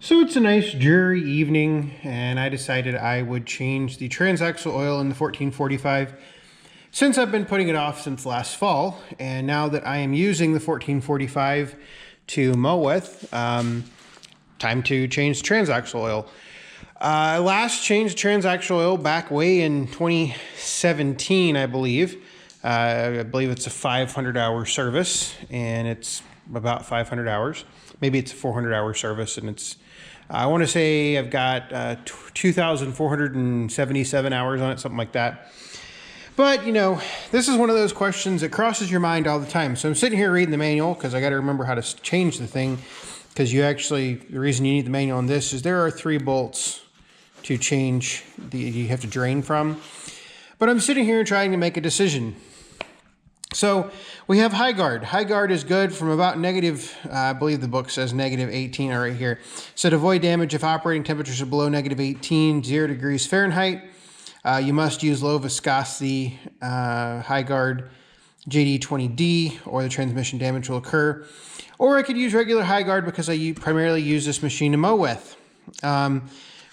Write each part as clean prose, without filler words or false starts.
So it's a nice dreary evening, and I decided I would change the transaxle oil in the 1445 since I've been putting it off since last fall. And now that I am using the 1445 to mow with, time to change the transaxle oil. I last changed transaxle oil back way in 2017, I believe. I believe it's a 500-hour service, and it's about 500 hours. Maybe it's a 400-hour service, and it's I want to say I've got 2,477 hours on it, something like that. But, you know, this is one of those questions that crosses your mind all the time. So I'm sitting here reading the manual because I got to remember how to change the thing, because the reason you need the manual on this is there are 3 bolts to change you have to drain from. But I'm sitting here trying to make a decision. So we have high guard. High guard is good from about negative, I believe the book says negative 18 right here. So to avoid damage if operating temperatures are below negative 18, 0 degrees Fahrenheit, you must use low viscosity high guard JD20D, or the transmission damage will occur. Or I could use regular high guard because I primarily use this machine to mow with,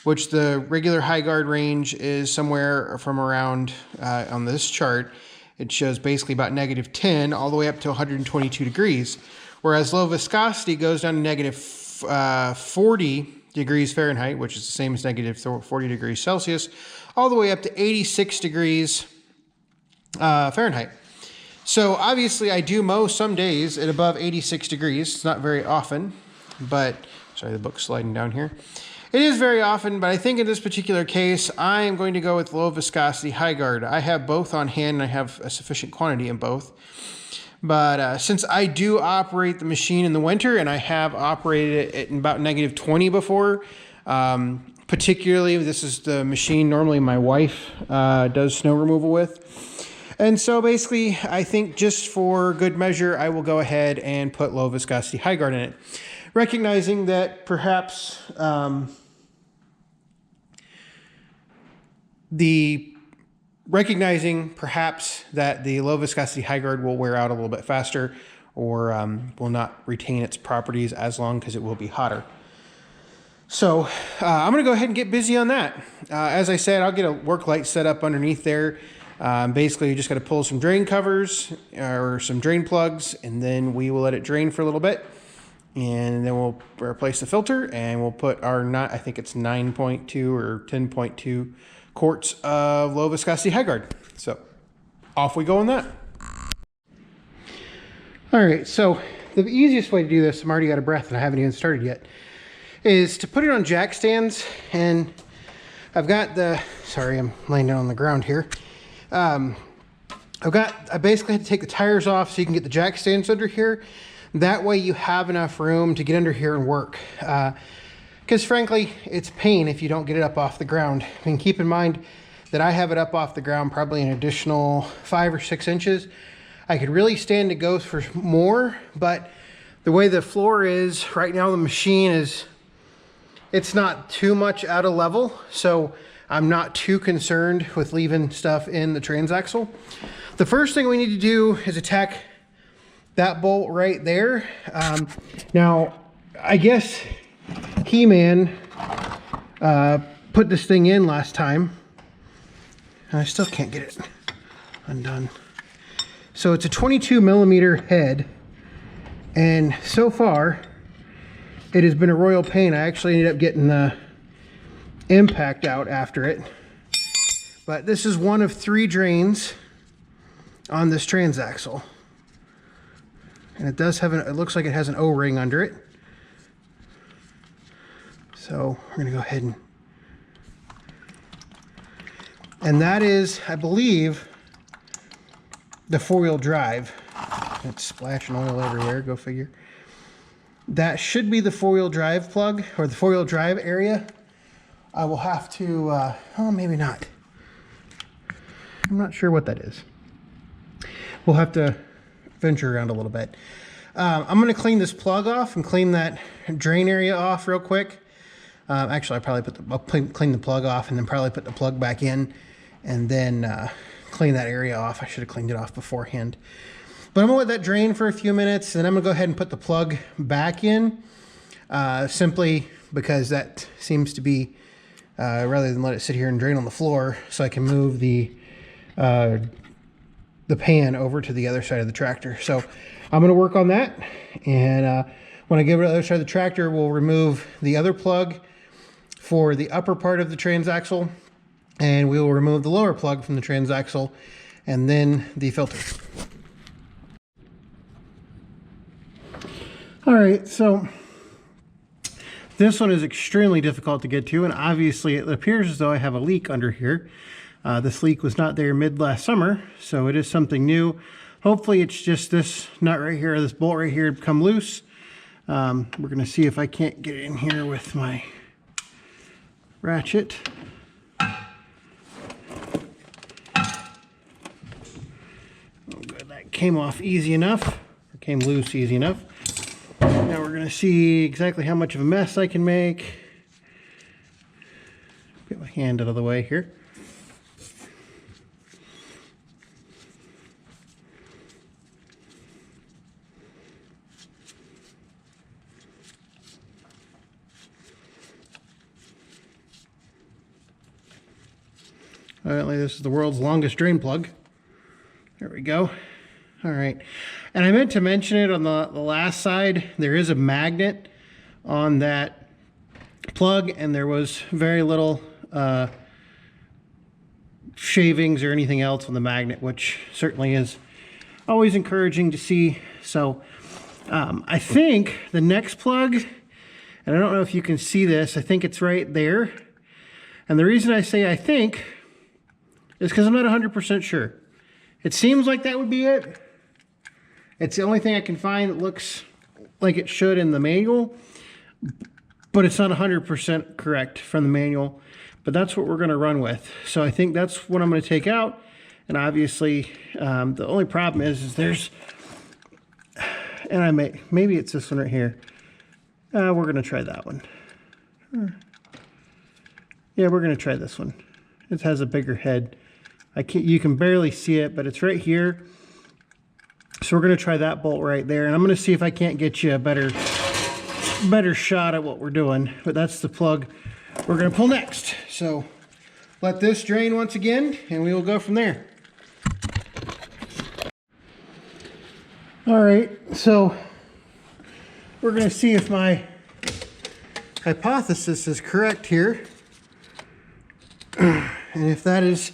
which the regular high guard range is somewhere from around, on this chart, it shows basically about negative 10 all the way up to 122 degrees. Whereas low viscosity goes down to negative 40 degrees Fahrenheit, which is the same as negative 40 degrees Celsius, all the way up to 86 degrees Fahrenheit. So obviously I do mow some days at above 86 degrees. It's not very often, but, sorry, the book's sliding down here. It is very often, but I think in this particular case, I am going to go with low viscosity high guard. I have both on hand, and I have a sufficient quantity in both. But since I do operate the machine in the winter, and I have operated it at about negative 20 before, particularly this is the machine normally my wife does snow removal with. And so basically, I think just for good measure, I will go ahead and put low viscosity high guard in it. Recognizing that perhaps the low viscosity high guard will wear out a little bit faster, or will not retain its properties as long because it will be hotter. So I'm going to go ahead and get busy on that. As I said, I'll get a work light set up underneath there. Basically, you just got to pull some drain covers or some drain plugs, and then we will let it drain for a little bit. And then we'll replace the filter, and we'll put our, I think it's 9.2 or 10.2 quarts of low viscosity high guard. So off we go on that. All right, so the easiest way to do this, I'm already out of breath and I haven't even started yet, is to put it on jack stands. And I've got sorry, I'm laying down on the ground here. I basically had to take the tires off so you can get the jack stands under here. That way you have enough room to get under here and work. Because frankly, it's a pain if you don't get it up off the ground. I mean, keep in mind that I have it up off the ground probably an additional 5 or 6 inches. I could really stand to go for more, but the way the floor is right now, the machine it's not too much out of level. So I'm not too concerned with leaving stuff in the transaxle. The first thing we need to do is attack that bolt right there. Now, I guess He-Man put this thing in last time, and I still can't get it undone. So it's a 22 millimeter head, and so far it has been a royal pain. I actually ended up getting the impact out after it, but this is one of 3 drains on this transaxle. And it does have it looks like it has an O-ring under it. So we're gonna go ahead and that is, I believe, the 4-wheel drive. It's splashing oil everywhere, go figure. That should be the 4-wheel drive plug, or the 4-wheel drive area. I will have to, oh, maybe not. I'm not sure what that is. We'll have to venture around a little bit. I'm going to clean this plug off and clean that drain area off real quick. Actually, I'll clean the plug off and then probably put the plug back in, and then clean that area off. I should have cleaned it off beforehand. But I'm going to let that drain for a few minutes, and I'm going to go ahead and put the plug back in. Simply because that seems to be, rather than let it sit here and drain on the floor, so I can move the pan over to the other side of the tractor. So I'm going to work on that, and when I get to the other side of the tractor, we'll remove the other plug for the upper part of the transaxle, and we will remove the lower plug from the transaxle, and then the filter. All right, so this one is extremely difficult to get to, and obviously it appears as though I have a leak under here. This leak was not there mid last summer, so it is something new. Hopefully it's just this nut right here, this bolt right here come loose. We're going to see if I can't get it in here with my ratchet. Oh good, that came off easy enough, or came loose easy enough. Now we're going to see exactly how much of a mess I can make. Get my hand out of the way here. Apparently this is the world's longest drain plug. There we go. All right. And I meant to mention it on the last side. There is a magnet on that plug, and there was very little shavings or anything else on the magnet, which certainly is always encouraging to see. So I think the next plug, and I don't know if you can see this, I think it's right there. And the reason I say I think is because I'm not 100% sure. It seems like that would be it. It's the only thing I can find that looks like it should in the manual, but it's not 100% correct from the manual. But that's what we're going to run with. So I think that's what I'm going to take out. And obviously, the only problem is there's, and maybe it's this one right here. We're going to try that one. Yeah, we're going to try this one. It has a bigger head. You can barely see it, but it's right here. So we're going to try that bolt right there, and I'm going to see if I can't get you a better shot at what we're doing. But that's the plug we're going to pull next. So let this drain once again, and we will go from there. All right, so we're going to see if my hypothesis is correct here, and if that is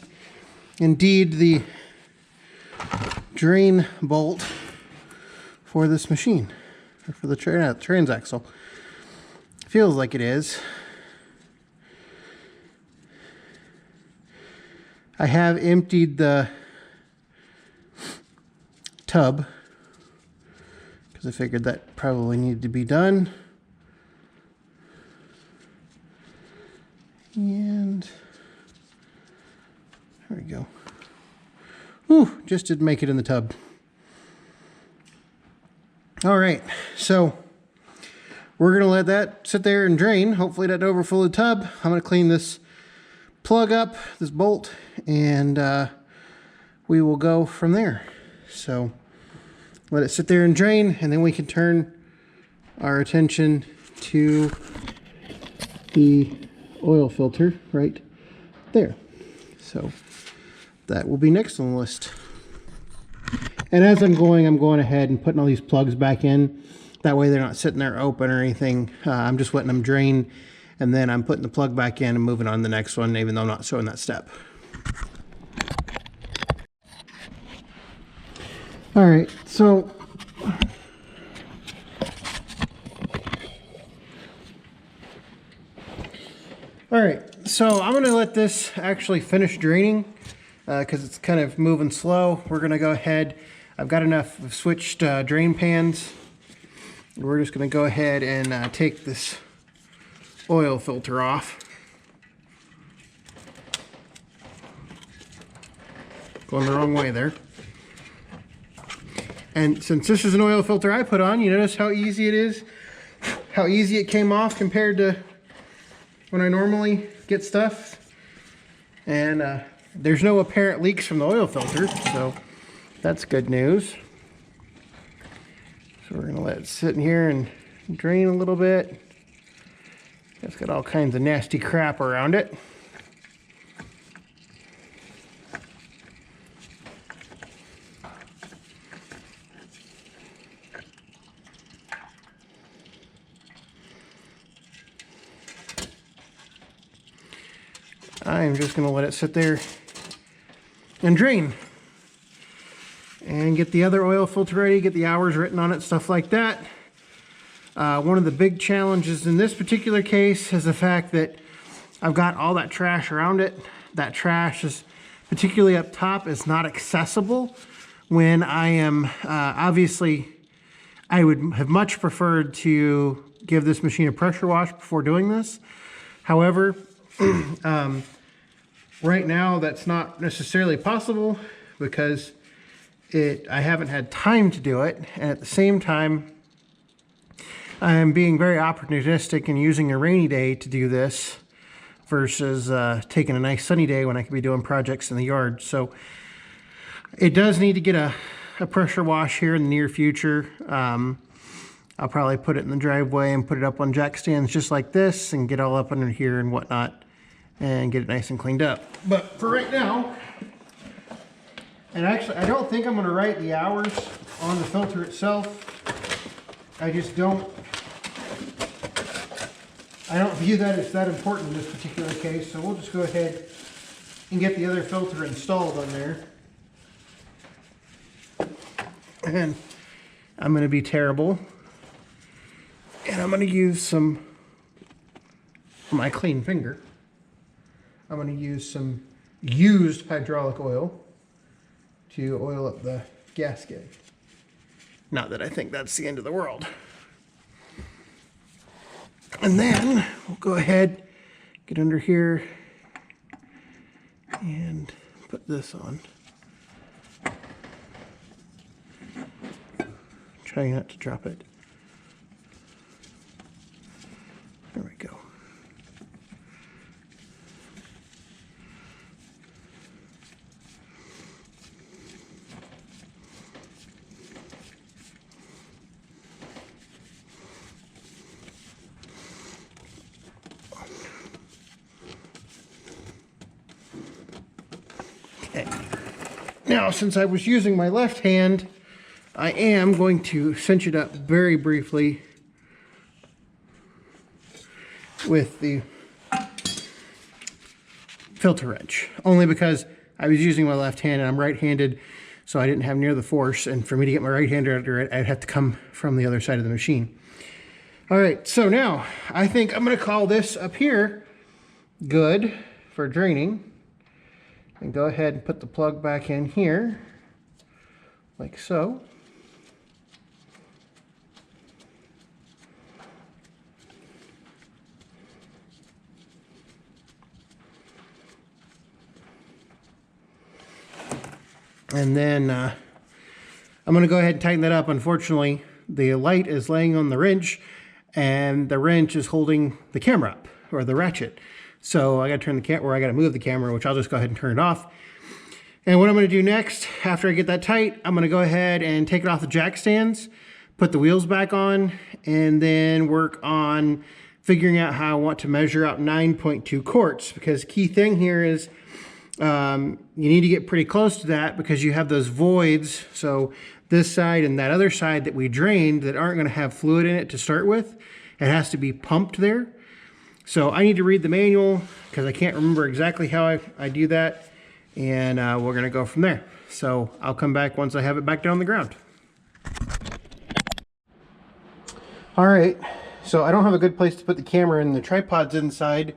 indeed the drain bolt for this machine, or for the transaxle. Feels like it is. I have emptied the tub because I figured that probably needed to be done. And there we go. Whew, just didn't make it in the tub. All right, so we're gonna let that sit there and drain. Hopefully that overfill the tub. I'm gonna clean this plug up, this bolt, and we will go from there. So let it sit there and drain, and then we can turn our attention to the oil filter right there. So that will be next on the list. And as I'm going ahead and putting all these plugs back in. That way they're not sitting there open or anything. I'm just letting them drain, and then I'm putting the plug back in and moving on to the next one, even though I'm not showing that step. All right, so I'm gonna let this actually finish draining because it's kind of moving slow. We're gonna go ahead. I've got enough switched drain pans. We're just gonna go ahead and take this oil filter off. Going the wrong way there. And since this is an oil filter I put on, you notice how easy it is? How easy it came off compared to when I normally get stuff. And there's no apparent leaks from the oil filter, so that's good news. So we're gonna let it sit in here and drain a little bit. It's got all kinds of nasty crap around it. I'm just going to let it sit there and drain. And get the other oil filter ready, get the hours written on it, stuff like that. One of the big challenges in this particular case is the fact that I've got all that trash around it. That trash is, particularly up top, is not accessible when I am, obviously, I would have much preferred to give this machine a pressure wash before doing this. However, right now that's not necessarily possible because I haven't had time to do it, and at the same time I am being very opportunistic and using a rainy day to do this versus taking a nice sunny day when I could be doing projects in the yard. So it does need to get a pressure wash here in the near future. I'll probably put it in the driveway and put it up on jack stands just like this and get all up under here and whatnot and get it nice and cleaned up. But for right now, and actually I don't think I'm going to write the hours on the filter itself. I just don't view that as that important in this particular case, so we'll just go ahead and get the other filter installed on there. And I'm going to be terrible, and I'm going to use some, my clean finger, I'm going to use some used hydraulic oil to oil up the gasket. Not that I think that's the end of the world. And then we'll go ahead, get under here, and put this on. Try not to drop it. There we go. Okay. Now, since I was using my left hand, I am going to cinch it up very briefly with the filter wrench, only because I was using my left hand and I'm right-handed, so I didn't have near the force, and for me to get my right hand under it, I'd have to come from the other side of the machine. All right, so now I think I'm going to call this up here good for draining, and go ahead and put the plug back in here like so. And then I'm going to go ahead and tighten that up. Unfortunately, the light is laying on the wrench, and the wrench is holding the camera up, or the ratchet. So I got to turn the camera, or I got to move the camera, which I'll just go ahead and turn it off. And what I'm going to do next, after I get that tight, I'm going to go ahead and take it off the jack stands, put the wheels back on, and then work on figuring out how I want to measure out 9.2 quarts. Because key thing here is you need to get pretty close to that because you have those voids. So this side and that other side that we drained that aren't going to have fluid in it to start with, it has to be pumped there. So I need to read the manual because I can't remember exactly how I do that. And we're going to go from there. So I'll come back once I have it back down on the ground. All right, so I don't have a good place to put the camera, and the tripod's inside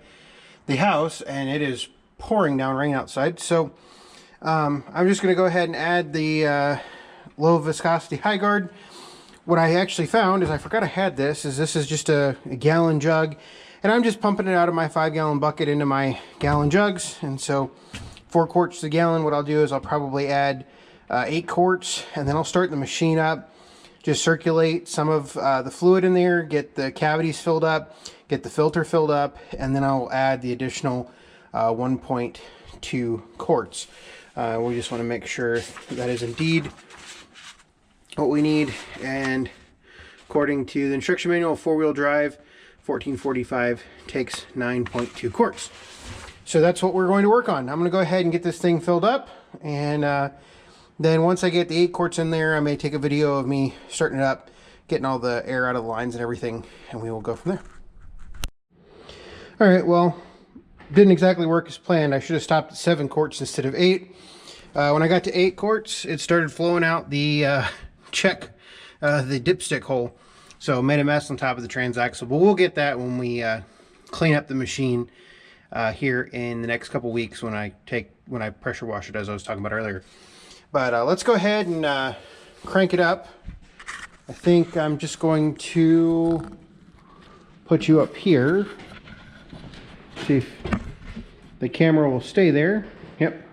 the house and it is pouring down rain outside. So I'm just going to go ahead and add the low viscosity high guard. What I actually found is, I forgot I had this, this is just a gallon jug, and I'm just pumping it out of my 5-gallon bucket into my gallon jugs. And so 4 quarts a gallon, what I'll do is I'll probably add 8 quarts, and then I'll start the machine up, just circulate some of the fluid in there, get the cavities filled up, get the filter filled up, and then I'll add the additional 1.2 quarts. We just want to make sure that is indeed what we need. And according to the instruction manual, 4-wheel drive, 1445 takes 9.2 quarts. So that's what we're going to work on. I'm going to go ahead and get this thing filled up, and then once I get the 8 quarts in there, I may take a video of me starting it up, getting all the air out of the lines and everything, and we will go from there. All right, well, didn't exactly work as planned. I should have stopped at 7 quarts instead of 8. When I got to 8 quarts, it started flowing out the the dipstick hole. So made a mess on top of the transaxle, but we'll get that when we clean up the machine here in the next couple weeks when I pressure wash it, as I was talking about earlier. But let's go ahead and crank it up. I think I'm just going to put you up here. See if the camera will stay there. Yep.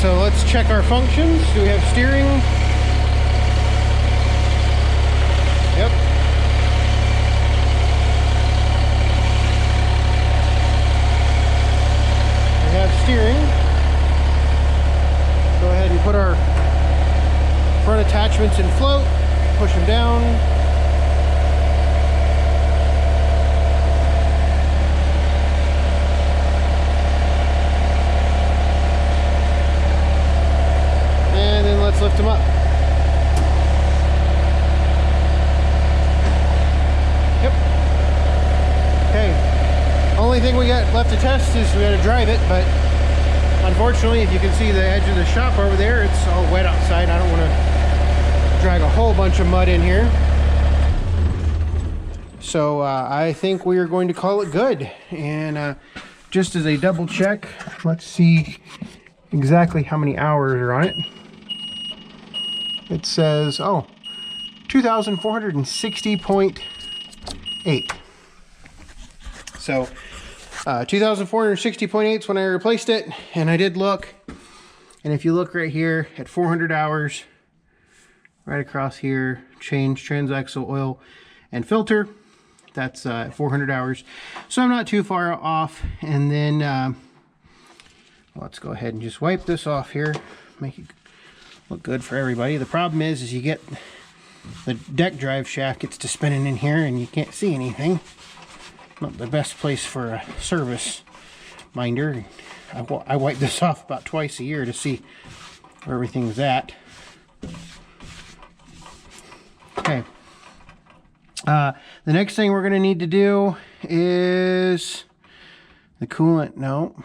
So let's check our functions. Do we have steering? Yep. We have steering. Go ahead and put our front attachments in float, push them down. Let's lift them up. Yep. Okay. Only thing we got left to test is we got to drive it, but unfortunately, if you can see the edge of the shop over there, it's all wet outside. I don't want to drag a whole bunch of mud in here. So I think we are going to call it good. And just as a double check, let's see exactly how many hours are on it. It says, oh, 2,460.8. So 2,460.8 is when I replaced it, and I did look, and if you look right here at 400 hours, right across here, change transaxle oil and filter, that's 400 hours. So I'm not too far off. And then let's go ahead and just wipe this off here, make it look good for everybody. The problem is you get the deck drive shaft gets to spinning in here and you can't see anything. Not the best place for a service minder. I wipe this off about twice a year to see where everything's at. Okay. The next thing we're going to need to do is the coolant. No.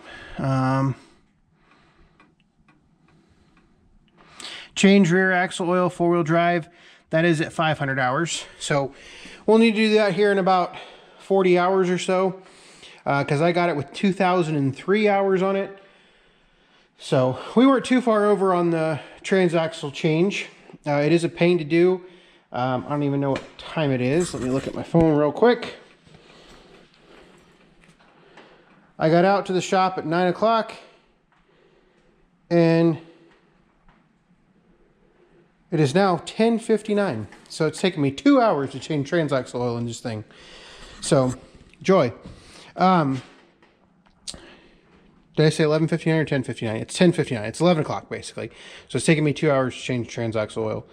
Change rear axle oil, 4-wheel drive. That is at 500 hours. So we'll need to do that here in about 40 hours or so, because I got it with 2,003 hours on it. So we weren't too far over on the transaxle change. It is a pain to do. I don't even know what time it is. Let me look at my phone real quick. I got out to the shop at 9 o'clock, and it is now 10:59, so it's taken me 2 hours to change transaxle oil in this thing. So, joy. Did I say 11:59 or 10:59? It's 10:59. It's 11 o'clock, basically. So it's taken me 2 hours to change transaxle oil.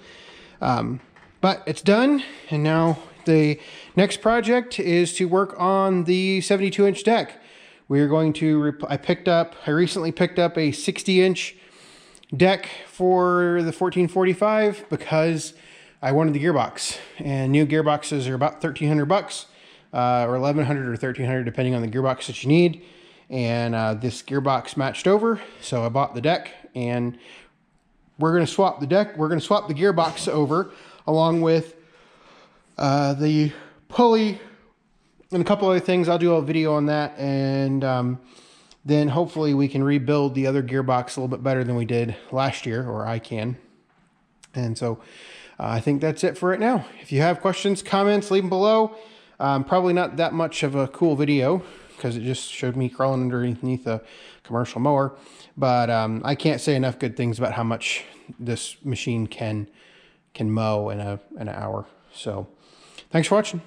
But it's done, and now the next project is to work on the 72-inch deck. We are going to, I recently picked up a 60-inch deck for the 1445 because I wanted the gearbox, and new gearboxes are about $1,300 or $1,100 or $1,300 depending on the gearbox that you need. And this gearbox matched over, so I bought the deck, and we're going to swap the deck. We're going to swap the gearbox over along with the pulley and a couple other things. I'll do a video on that, and then hopefully we can rebuild the other gearbox a little bit better than we did last year, or I can. And so I think that's it for right now. If you have questions, comments, leave them below. Probably not that much of a cool video because it just showed me crawling underneath a commercial mower. But I can't say enough good things about how much this machine can mow in an hour. So thanks for watching.